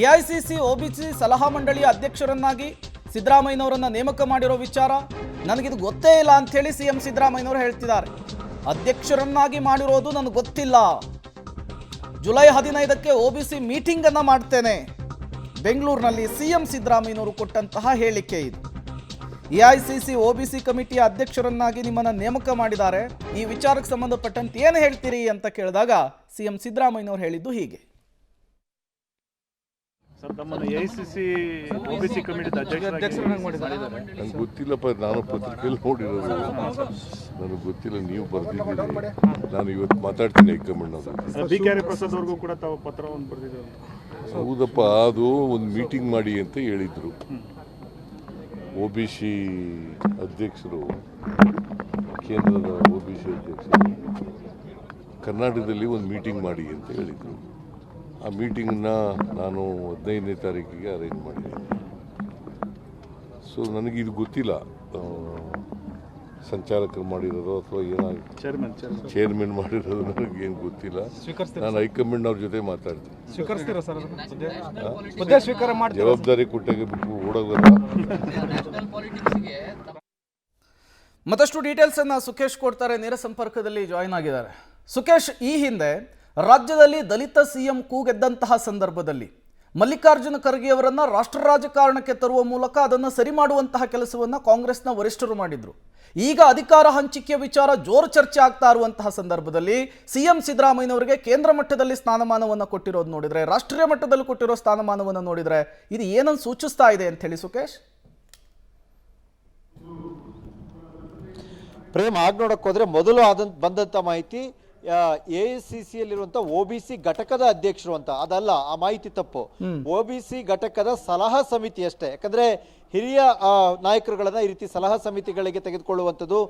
AICC OBC ಸಲಹಾ ಮಂಡಳಿಯ ಅಧ್ಯಕ್ಷರನ್ನಾಗಿ ಸಿದ್ದರಾಮಯ್ಯನವರನ್ನ ನೇಮಕ ಮಾಡಿರೋ ವಿಚಾರ ನನಗಿದು ಗೊತ್ತೇ ಇಲ್ಲ ಅಂತ ಹೇಳಿ ಸಿಎಂ ಸಿದ್ದರಾಮಯ್ಯನವರು ಹೇಳ್ತಿದ್ದಾರೆ. ಅಧ್ಯಕ್ಷರನ್ನಾಗಿ ಮಾಡಿರೋದು ನನಗೆ ಗೊತ್ತಿಲ್ಲ. ಜುಲೈ 15ಕ್ಕೆ ಒಬಿಸಿ ಮೀಟಿಂಗ್ ಅನ್ನ ಮಾಡ್ತೇನೆ. ಬೆಂಗಳೂರಿನಲ್ಲಿ ಸಿಎಂ ಸಿದ್ದರಾಮಯ್ಯನವರು ಕೊಟ್ಟಂತಹ ಹೇಳಿಕೆ ಇದು. ಎಐಸಿಸಿ ಒಬಿಸಿ ಕಮಿಟಿಯ ಅಧ್ಯಕ್ಷರನ್ನಾಗಿ ನಿಮ್ಮನ್ನ ನೇಮಕ ಮಾಡಿದ್ದಾರೆ. ಈ ವಿಚಾರಕ್ಕೆ ಸಂಬಂಧಪಟ್ಟಂತೆ ಏನು ಹೇಳ್ತೀರಿ ಅಂತ ಕೇಳಿದಾಗ ಸಿಎಂ ಸಿದ್ದರಾಮಯ್ಯನವರು ಹೇಳಿದ್ದು ಹೀಗೆ. ಸರ್, ತಮ್ಮನ್ನು ಎಐಸಿಸಿ ಒಬಿಸಿ ಕಮಿಟಿ ಅಧ್ಯಕ್ಷರನ್ನಾಗಿ ಮಾಡಿದ್ದಾರೆ. ನಂಗೆ ಗೊತ್ತಿಲ್ಲಪ್ಪ, ನಾನು ಪತ್ರಿಕೆಯಲ್ಲಿ ನೋಡಿರೋದು, ನನಗೆ ಗೊತ್ತಿಲ್ಲ. ನೀವು ಬರೆದಿದ್ದೀರಿ, ನಾನು ಇವತ್ತು ಮಾತಾಡ್ತೀನಿ ಹೈಕಮಾಂಡ್ ಅವರು. ಬಿ ಕೆ ಪ್ರಸಾದ್ ಅವ್ರಿಗೂ ಕೂಡ ತಾವು ಪತ್ರವನ್ನು ಬರೆದಿದ್ದಾರೆ. ಹೌದಪ್ಪ, ಅದು ಒಂದು ಮೀಟಿಂಗ್ ಮಾಡಿ ಅಂತ ಹೇಳಿದರು. ಒಬಿಸಿ ಅಧ್ಯಕ್ಷರು, ಕೇಂದ್ರದ ಒಬಿಸಿ ಅಧ್ಯಕ್ಷರು ಕರ್ನಾಟಕದಲ್ಲಿ ಒಂದು ಮೀಟಿಂಗ್ ಮಾಡಿ ಅಂತ ಹೇಳಿದರು. ಆ ಮೀಟಿಂಗನ್ನ ನಾನು 15ನೇ ತಾರೀಕಿಗೆ ಅರೇಂಜ್ ಮಾಡಿದ್ದೀನಿ. ಸೊ ನನಗಿದು ಗೊತ್ತಿಲ್ಲ, ಸಂಚಾಲಕರು ಮಾಡಿರೋದು ಅಥವಾ ಏನಾಗಿ ಚೇರ್ಮನ್ ಮಾಡಿರೋದು ನನಗೇನು ಗೊತ್ತಿಲ್ಲ. ನಾನು ಹೈಕಮಾಂಡ್ ಅವ್ರ ಜೊತೆ ಮಾತಾಡ್ತೀನಿ. ಜವಾಬ್ದಾರಿ ಕೊಟ್ಟಾಗ ಬಿಟ್ಟು ಓಡೋಗಲ್ಲ. ಮತ್ತಷ್ಟು ಡೀಟೇಲ್ಸ್ ಅನ್ನ ಸುಖೇಶ್ ಕೊಡ್ತಾರೆ. ನೇರ ಸಂಪರ್ಕದಲ್ಲಿ ಜಾಯಿನ್ ಆಗಿದ್ದಾರೆ. ಸುಖೇಶ್, ಈ ಹಿಂದೆ ರಾಜ್ಯದಲ್ಲಿ ದಲಿತ ಸಿಎಂ ಕೂಗೆದ್ದಂತಹ ಸಂದರ್ಭದಲ್ಲಿ ಮಲ್ಲಿಕಾರ್ಜುನ ಖರ್ಗೆ ಅವರನ್ನ ರಾಷ್ಟ್ರ ರಾಜಕಾರಣಕ್ಕೆ ತರುವ ಮೂಲಕ ಅದನ್ನು ಸರಿ ಮಾಡುವಂತಹ ಕೆಲಸವನ್ನ ಕಾಂಗ್ರೆಸ್ನ ವರಿಷ್ಠರು ಮಾಡಿದ್ರು. ಈಗ ಅಧಿಕಾರ ಹಂಚಿಕೆಯ ವಿಚಾರ ಜೋರು ಚರ್ಚೆ ಆಗ್ತಾ ಇರುವಂತಹ ಸಂದರ್ಭದಲ್ಲಿ ಸಿಎಂ ಸಿದ್ದರಾಮಯ್ಯನವರಿಗೆ ಕೇಂದ್ರ ಮಟ್ಟದಲ್ಲಿ ಸ್ಥಾನಮಾನವನ್ನು ಕೊಟ್ಟಿರೋದು ನೋಡಿದ್ರೆ, ರಾಷ್ಟ್ರೀಯ ಮಟ್ಟದಲ್ಲಿ ಕೊಟ್ಟಿರೋ ಸ್ಥಾನಮಾನವನ್ನು ನೋಡಿದ್ರೆ ಇದು ಏನನ್ನು ಸೂಚಿಸ್ತಾ ಇದೆ ಅಂತ ಹೇಳಿ ಸುಖೇಶ್? ಪ್ರೇಮ್, ಆಗ ನೋಡಕ್ಕೆ ಹೋದ್ರೆ ಮೊದಲು ಬಂದಂತ ಮಾಹಿತಿ ಎಐಸಿಸಿಯಲ್ಲಿರುವಂತ ಒಬಿಸಿ ಘಟಕದ ಅಧ್ಯಕ್ಷರು ಅಂತ. ಅದಲ್ಲ, ಆ ಮಾಹಿತಿ ತಪ್ಪು. ಒಬಿಸಿ ಘಟಕದ ಸಲಹಾ ಸಮಿತಿ ಅಷ್ಟೇ. ಯಾಕಂದ್ರೆ ಹಿರಿಯ ನಾಯಕರುಗಳನ್ನ ಈ ರೀತಿ ಸಲಹಾ ಸಮಿತಿಗಳಿಗೆ ತೆಗೆದುಕೊಳ್ಳುವಂಥದ್ದು,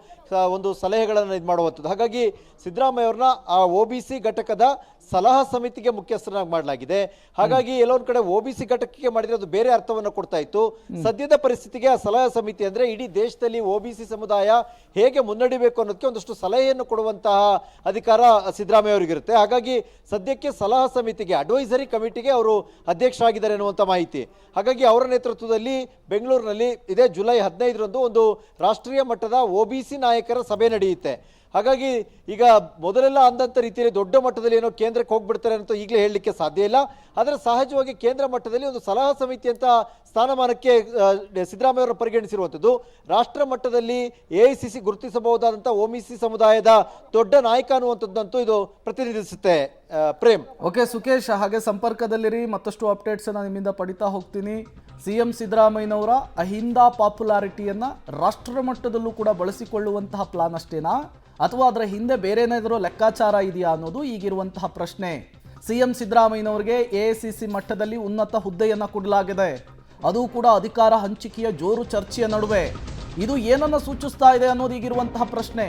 ಒಂದು ಸಲಹೆಗಳನ್ನು ಇದು ಮಾಡುವಂಥದ್ದು. ಹಾಗಾಗಿ ಸಿದ್ದರಾಮಯ್ಯ ಅವ್ರನ್ನ ಆ ಒಬಿಸಿ ಘಟಕದ ಸಲಹಾ ಸಮಿತಿಗೆ ಮುಖ್ಯಸ್ಥರನ್ನಾಗಿ ಮಾಡಲಾಗಿದೆ. ಹಾಗಾಗಿ ಎಲ್ಲೊಂದ್ ಕಡೆ ಒಬಿಸಿ ಘಟಕಕ್ಕೆ ಮಾಡಿದ್ರೆ ಅದು ಬೇರೆ ಅರ್ಥವನ್ನು ಕೊಡ್ತಾ ಇತ್ತು. ಸದ್ಯದ ಪರಿಸ್ಥಿತಿಗೆ ಆ ಸಲಹಾ ಸಮಿತಿ ಅಂದ್ರೆ ಇಡೀ ದೇಶದಲ್ಲಿ ಒಬಿಸಿ ಸಮುದಾಯ ಹೇಗೆ ಮುನ್ನಡಿಬೇಕು ಅನ್ನೋದಕ್ಕೆ ಒಂದಷ್ಟು ಸಲಹೆಯನ್ನು ಕೊಡುವಂತಹ ಅಧಿಕಾರ ಸಿದ್ದರಾಮಯ್ಯ ಅವರಿಗಿರುತ್ತೆ. ಹಾಗಾಗಿ ಸದ್ಯಕ್ಕೆ ಸಲಹಾ ಸಮಿತಿಗೆ, ಅಡ್ವೈಸರಿ ಕಮಿಟಿಗೆ ಅವರು ಅಧ್ಯಕ್ಷರಾಗಿದ್ದಾರೆ ಅನ್ನುವಂಥ ಮಾಹಿತಿ. ಹಾಗಾಗಿ ಅವರ ನೇತೃತ್ವದಲ್ಲಿ ಬೆಂಗಳೂರಿನಲ್ಲಿ ಇದೇ ಜುಲೈ 15ರಂದು ಒಂದು ರಾಷ್ಟ್ರೀಯ ಮಟ್ಟದ ಒಬಿಸಿ ನಾಯಕರ ಸಭೆ ನಡೆಯುತ್ತೆ. ಹಾಗಾಗಿ ಈಗ ಮೊದಲೆಲ್ಲ ಅಂದಂತ ರೀತಿಯಲ್ಲಿ ದೊಡ್ಡ ಮಟ್ಟದಲ್ಲಿ ಏನೋ ಕೇಂದ್ರಕ್ಕೆ ಹೋಗ್ಬಿಡ್ತಾರೆ ಅಂತ ಈಗಲೇ ಹೇಳಲಿಕ್ಕೆ ಸಾಧ್ಯ ಇಲ್ಲ. ಆದರೆ ಸಹಜವಾಗಿ ಕೇಂದ್ರ ಮಟ್ಟದಲ್ಲಿ ಒಂದು ಸಲಹಾ ಸಮಿತಿ ಅಂತ ಸ್ಥಾನಮಾನಕ್ಕೆ ಸಿದ್ದರಾಮಯ್ಯ ಅವರು ಪರಿಗಣಿಸಿರುವಂಥದ್ದು. ರಾಷ್ಟ್ರ ಮಟ್ಟದಲ್ಲಿ ಎಐಸಿಸಿ ಗುರುತಿಸಬಹುದಾದಂಥ ಒಬಿಸಿ ಸಮುದಾಯದ ದೊಡ್ಡ ನಾಯಕ ಅನ್ನುವಂಥದ್ದಂತೂ ಇದು ಪ್ರತಿನಿಧಿಸುತ್ತೆ. ಪ್ರೇಮ್, ಓಕೆ ಸುಖೇಶ್, ಹಾಗೆ ಸಂಪರ್ಕದಲ್ಲಿರಿ. ಮತ್ತಷ್ಟು ಅಪ್ಡೇಟ್ಸ್ ಅನ್ನ ನಿಮ್ಮಿಂದ ಪಡಿತಾ ಹೋಗ್ತೀನಿ. ಸಿಎಂ ಸಿದ್ದರಾಮಯ್ಯನವರ ಅಹಿಂದ ಪಾಪ್ಯುಲಾರಿಟಿಯನ್ನ ರಾಷ್ಟ್ರ ಮಟ್ಟದಲ್ಲೂ ಕೂಡ ಬಳಸಿಕೊಳ್ಳುವಂತಹ ಪ್ಲಾನ್ ಅಷ್ಟೇನಾ, ಅಥವಾ ಅದರ ಹಿಂದೆ ಬೇರೆ ಏನಾದರೂ ಲೆಕ್ಕಾಚಾರ ಇದೆಯಾ ಅನ್ನೋದು ಈಗಿರುವಂತಹ ಪ್ರಶ್ನೆ. ಸಿಎಂ ಸಿದ್ದರಾಮಯ್ಯನವರಿಗೆ ಎಐಸಿಸಿ ಮಟ್ಟದಲ್ಲಿ ಉನ್ನತ ಹುದ್ದೆಯನ್ನು ಕೊಡಲಾಗಿದೆ. ಅದು ಕೂಡ ಅಧಿಕಾರ ಹಂಚಿಕೆಯ ಜೋರು ಚರ್ಚೆಯ ನಡುವೆ. ಇದು ಏನನ್ನ ಸೂಚಿಸ್ತಾ ಇದೆ ಅನ್ನೋದು ಈಗಿರುವಂತಹ ಪ್ರಶ್ನೆ.